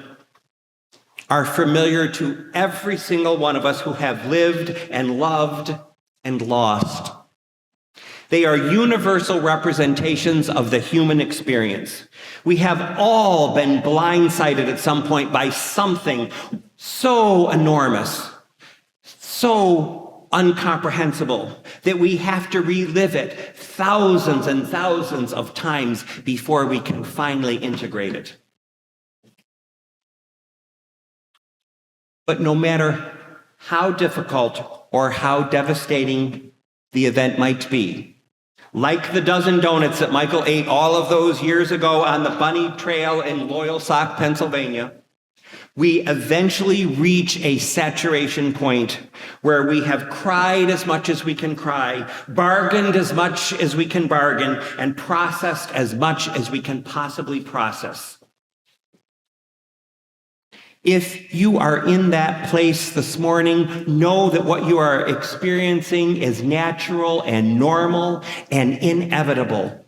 are familiar to every single one of us who have lived and loved and lost. They are universal representations of the human experience. We have all been blindsided at some point by something so enormous, so incomprehensible, that we have to relive it thousands and thousands of times before we can finally integrate it. But no matter how difficult or how devastating the event might be, like the dozen donuts that Michael ate all of those years ago on the Bunny Trail in Loyalsock, Pennsylvania, we eventually reach a saturation point where we have cried as much as we can cry, bargained as much as we can bargain, and processed as much as we can possibly process. If you are in that place this morning, know that what you are experiencing is natural and normal and inevitable.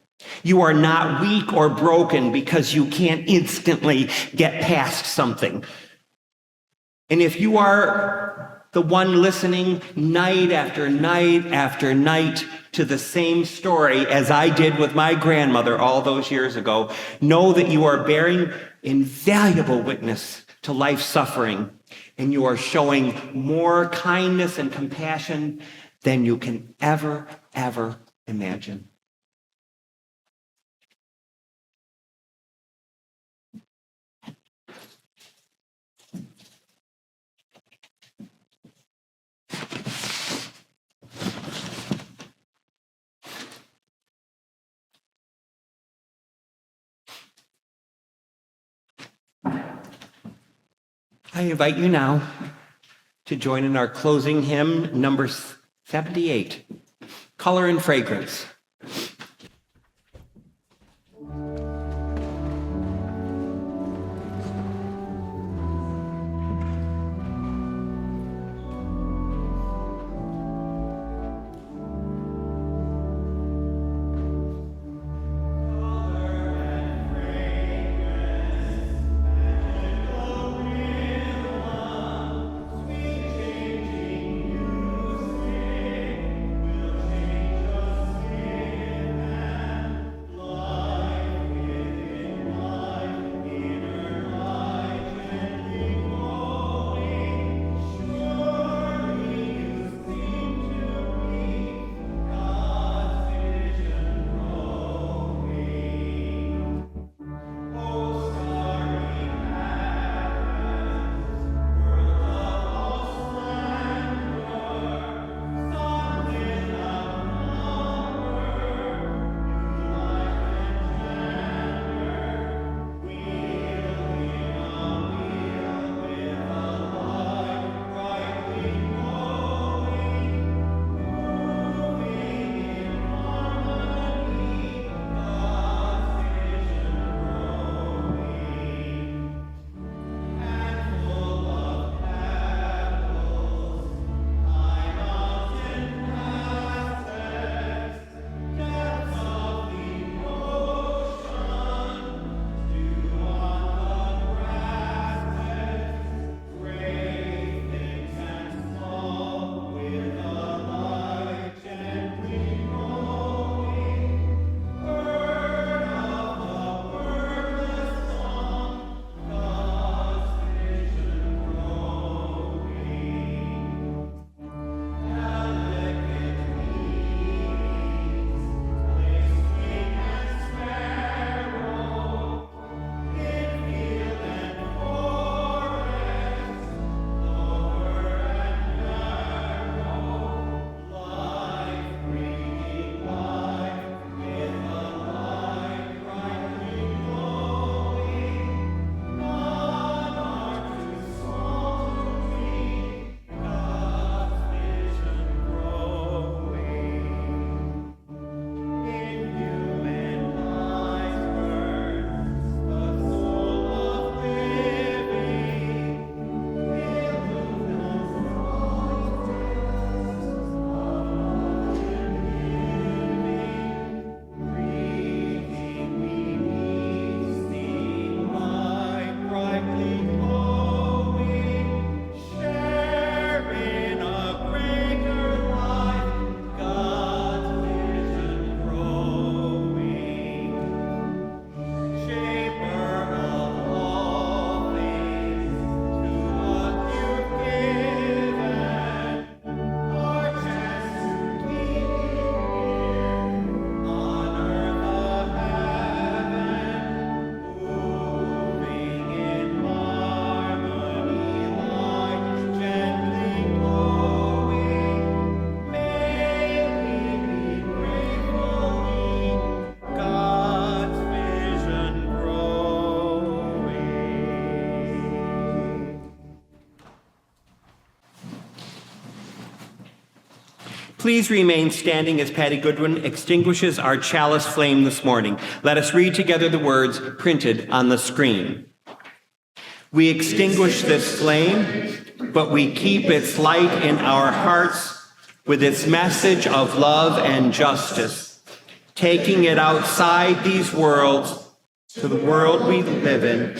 You are not weak or broken because you can't instantly get past something. And if you are the one listening night after night after night to the same story as I did with my grandmother all those years ago, know that you are bearing invaluable witness to life's suffering, and you are showing more kindness and compassion than you can ever imagine. I invite you now to join in our closing hymn, number 78, Color and Fragrance. Please remain standing as Patty Goodwin extinguishes our chalice flame this morning. Let us read together the words printed on the screen. We extinguish this flame, but we keep its light in our hearts with its message of love and justice, taking it outside these worlds to the world we live in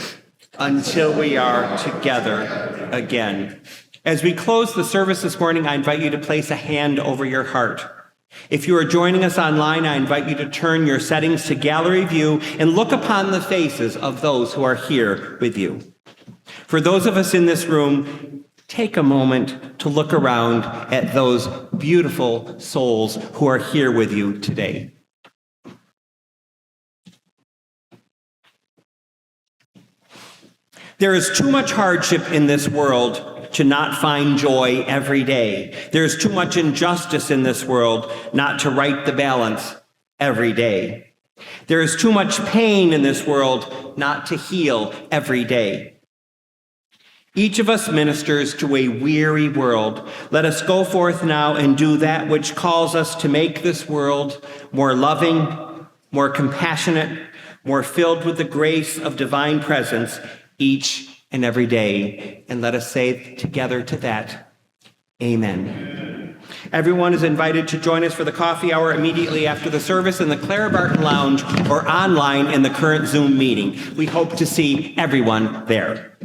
until we are together again. As we close the service this morning, I invite you to place a hand over your heart. If you are joining us online, I invite you to turn your settings to gallery view and look upon the faces of those who are here with you. For those of us in this room, take a moment to look around at those beautiful souls who are here with you today. There is too much hardship in this world to not find joy every day. There is too much injustice in this world not to right the balance every day. There is too much pain in this world not to heal every day. Each of us ministers to a weary world. Let us go forth now and do that which calls us to make this world more loving, more compassionate, more filled with the grace of divine presence each and every day. And let us say together to that, amen. Everyone is invited to join us for the coffee hour immediately after the service in the Clara Barton Lounge or online in the current Zoom meeting. We hope to see everyone there.